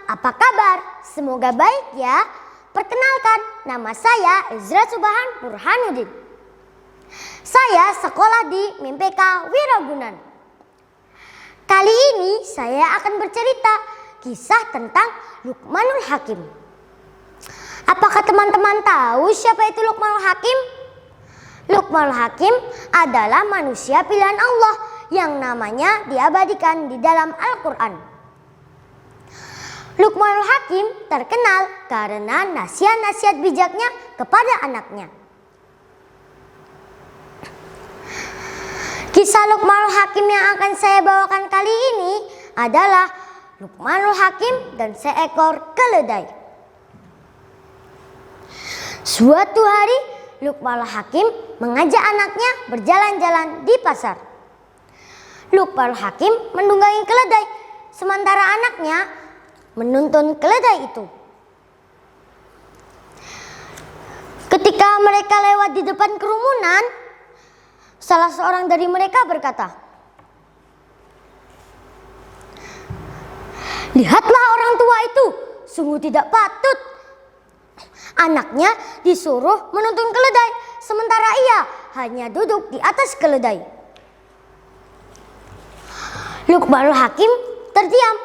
apa kabar? Semoga baik ya. Perkenalkan, nama saya Ezra Subhan Burhanuddin. Saya sekolah di MPK Wiragunan. Kali ini saya akan bercerita kisah tentang Luqmanul Hakim. Apakah teman-teman tahu siapa itu Luqmanul Hakim? Luqmanul Hakim adalah manusia pilihan Allah yang namanya diabadikan di dalam Al-Quran. Luqmanul Hakim terkenal karena nasihat-nasihat bijaknya kepada anaknya. Kisah Luqmanul Hakim yang akan saya bawakan kali ini adalah Luqmanul Hakim dan seekor keledai. Suatu hari Luqmanul Hakim mengajak anaknya berjalan-jalan di pasar. Luqmanul Hakim menunggangi keledai, sementara anaknya menuntun keledai itu. Ketika mereka lewat di depan kerumunan, salah seorang dari mereka berkata, "Lihatlah orang tua itu, sungguh tidak patut. Anaknya disuruh menuntun keledai, sementara ia hanya duduk di atas keledai." Luqmanul Hakim terdiam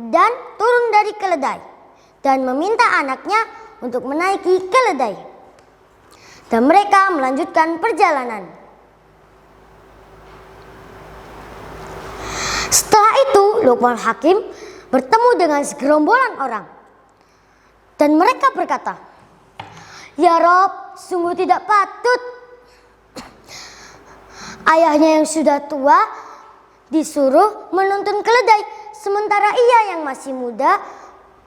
dan turun dari keledai dan meminta anaknya untuk menaiki keledai. Dan mereka melanjutkan perjalanan. Setelah itu Luqmanul Hakim bertemu dengan segerombolan orang. Dan mereka berkata, "Ya Rob, sungguh tidak patut. Ayahnya yang sudah tua disuruh menuntun keledai, sementara ia yang masih muda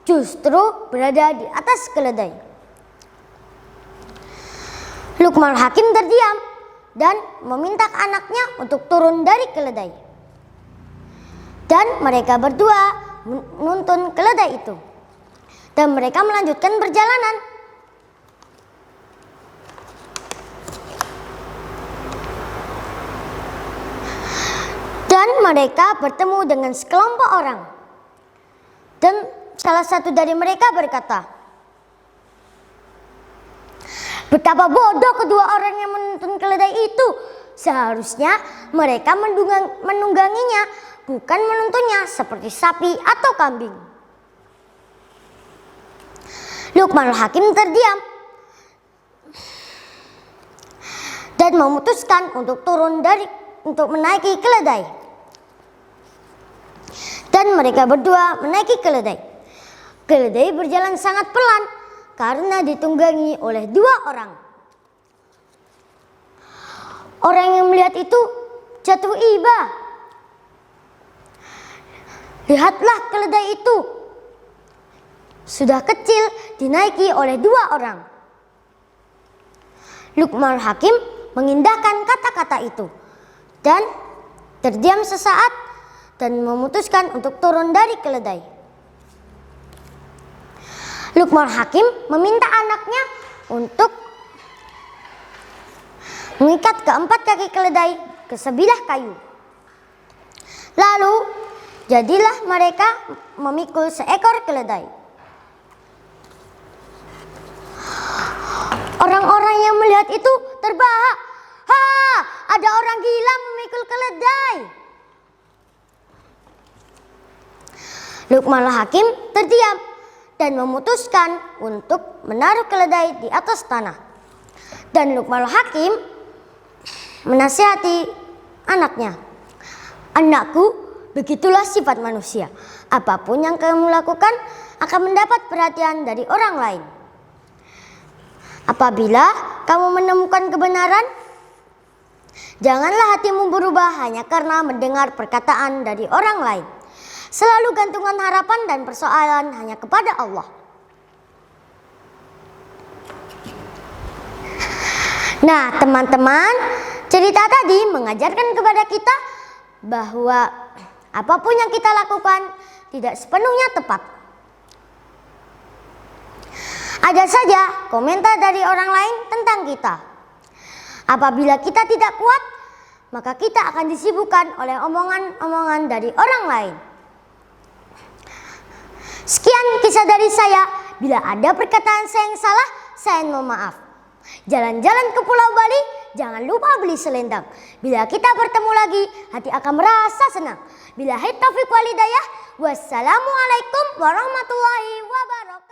justru berada di atas keledai." Luqmanul Hakim terdiam dan meminta anaknya untuk turun dari keledai. Dan mereka berdua menuntun keledai itu. Dan mereka melanjutkan perjalanan. Dan mereka bertemu dengan sekelompok orang. Dan salah satu dari mereka berkata, "Betapa bodoh kedua orang yang menuntun keledai itu. Seharusnya mereka menungganginya, bukan menuntunnya seperti sapi atau kambing." Luqmanul Hakim terdiam dan memutuskan untuk untuk menaiki keledai. Dan mereka berdua menaiki keledai. Keledai berjalan sangat pelan karena ditunggangi oleh dua orang. Orang yang melihat itu jatuh iba. "Lihatlah keledai itu. Sudah kecil dinaiki oleh dua orang." Luqmanul Hakim mengindahkan kata-kata itu dan terdiam sesaat dan memutuskan untuk turun dari keledai. Luqmanul Hakim meminta anaknya untuk mengikat keempat kaki keledai ke sebilah kayu. Lalu jadilah mereka memikul seekor keledai. Orang-orang yang melihat itu terbahak. "Ha, ada orang gila memikul keledai." Luqmanul Hakim terdiam dan memutuskan untuk menaruh keledai di atas tanah. Dan Luqmanul Hakim menasihati anaknya, "Anakku, begitulah sifat manusia. Apapun yang kamu lakukan akan mendapat perhatian dari orang lain. Apabila kamu menemukan kebenaran, janganlah hatimu berubah hanya karena mendengar perkataan dari orang lain. Selalu gantungkan harapan dan persoalan hanya kepada Allah." Nah, teman-teman, cerita tadi mengajarkan kepada kita bahwa apapun yang kita lakukan tidak sepenuhnya tepat. Ada saja komentar dari orang lain tentang kita. Apabila kita tidak kuat, maka kita akan disibukkan oleh omongan-omongan dari orang lain. Sekian kisah dari saya. Bila ada perkataan saya yang salah, saya mohon maaf. Jalan-jalan ke Pulau Bali, jangan lupa beli selendang. Bila kita bertemu lagi, hati akan merasa senang. Billahi taufiq wal hidayah. Wassalamualaikum warahmatullahi wabarakatuh.